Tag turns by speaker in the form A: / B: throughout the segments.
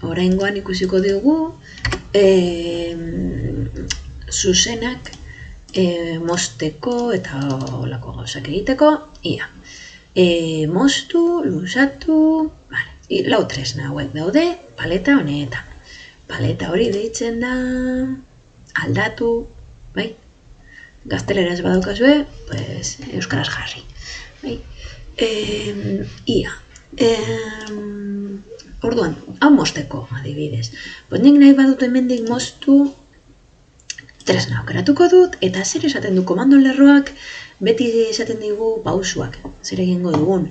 A: Oraingoan ikusiko dugu zuzenak mozteko eta olako gauzak egiteko, ia. Moztu, luzatu, lau tresna hauek daude paleta honetan. Paleta hori deitzen da aldatu, bai? Gazteleraz badaukazue, pues, euskaraz jarri. Bai? Ia. Orduan, hau mozteko, adibidez. Nik nahi badut hemendik moztu tresna aukeratuko dut, eta zer esaten du komando lerroak, beti esaten digu pausuak, zer egingo dugun.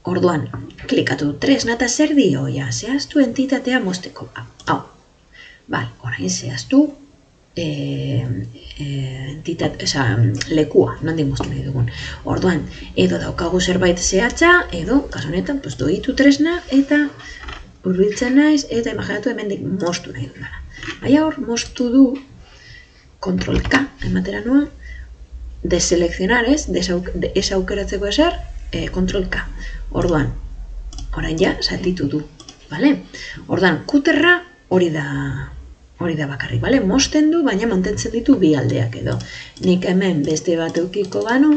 A: Orduan, klikatu tresna eta zer dio, zehaztu entitatea mozteko. Hau, orain zehaztu lekua, nondik moztu nahi dugun. Orduan, edo daukagu zerbait zehatza, edo, kasu honetan, doitu tresna, eta hurbiltzen naiz, eta imaginatu hemendik moztu nahi dudala. Baina hor, moztu du Ctrl K, ematera noa, deselekzionar ez aukeratzeko ezer, Ctrl K. Orduan, orain ja, salditu du. Orduan, kuterra hori da bakarrik, mozten du, baina mantentzen ditu bi aldeak edo. Nik hemen beste bat eukiko banu,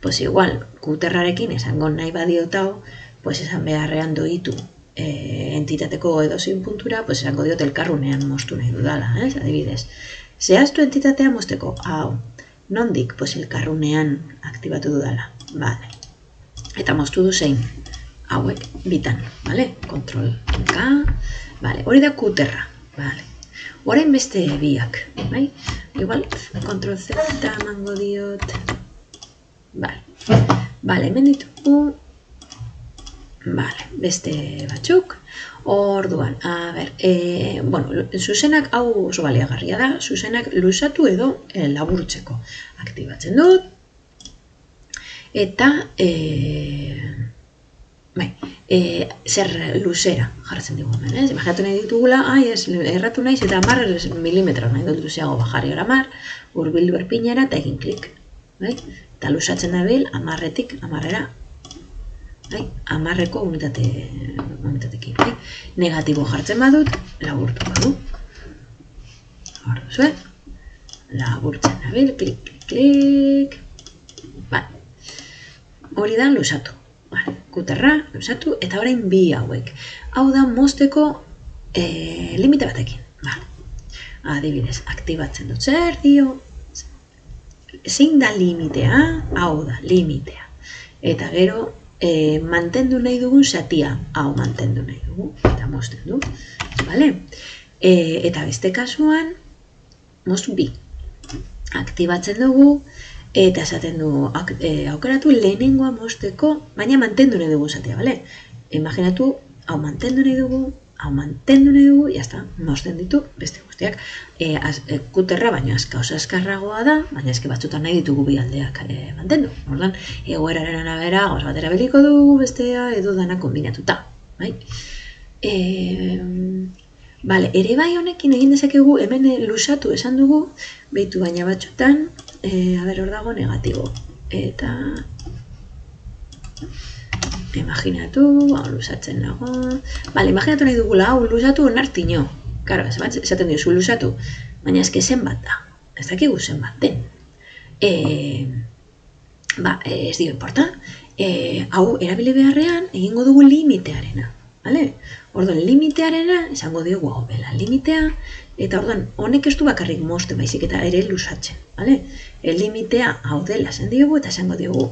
A: pues igual, kuterrarekin esango nahi badiotau, pues esan beharrean doitu entitateko edozin puntura, pues esango diot elkarrunean moztu nahi dudala, adibidez. Zehaztu entitatea mozteko, hau, nondik, pues elkarrunean aktibatu dudala, eta moztu du zein, hauek bitan, Ctrl K, hori da kuterra, orain beste biak, igual, Ctrl Z emango diot, hemen ditugu, beste batzuk, orduan, zuzenak hau oso baliagarria da, zuzenak luzatu edo laburtzeko aktibatzen dut, eta zer luzera jartzen dugu hemen, imaginatu nahi ditugula, erratu naiz eta 10 milimetro nahi dut luzeago bajarri hor 10, hurbildu erpinera eta egin klik, eta luzatzen dabil 10-etik 10era, 10eko unitatekin. Negatibo jartzen badut, laburtuko du. Hor duzue, laburtzen dabil, klik, klik, hori da luzatu. Kuterra, luzatu, eta orain bi hauek. Hau da mozteko limite batekin. Adibidez, aktibatzen dut zer dio. Zein da limitea? Hau da, limitea. Eta gero, mantendu nahi dugun zatia. Hau mantendu nahi dugu, eta mozten du. Eta beste kasuan, moztu bi. Aktibatzen dugu, eta esaten du, aukeratu lehenengoa mozteko, baina mantendu nahi dugu zatia, Imaginatu, hau mantendu nahi dugu, jazta, mozten ditu, beste guztiak. Kuterra, baina oso azkarragoa da, baina eske batzutan nahi ditugu bi aldeak mantendu. Orduan, egoeraren arabera, gauz batera beliko dugu, bestea, edo dana kombinatuta. Ere bai honekin egin dezakegu, hemen luzatu esan dugu, behitu baina batzutan, hor dago negatibo. Eta imaginatu, hau luzatzen nago. Imaginatu nahi dugula, hau luzatu onartino. Karo, esaten diozu luzatu, baina eske zenbat da. Ez dakigu zenbat den. Ez dio importa. Hau erabili beharrean egingo dugu limitearena. Orduan, limitearena, esango diogu hau bela limitea, eta orduan, honek ez du bakarrik mozten baizik eta ere luzatzen. Limitea hau dela esan diogu eta esango diogu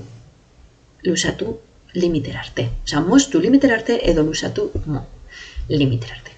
A: luzatu limitera arte. Moztu limitera arte edo luzatu limitera arte.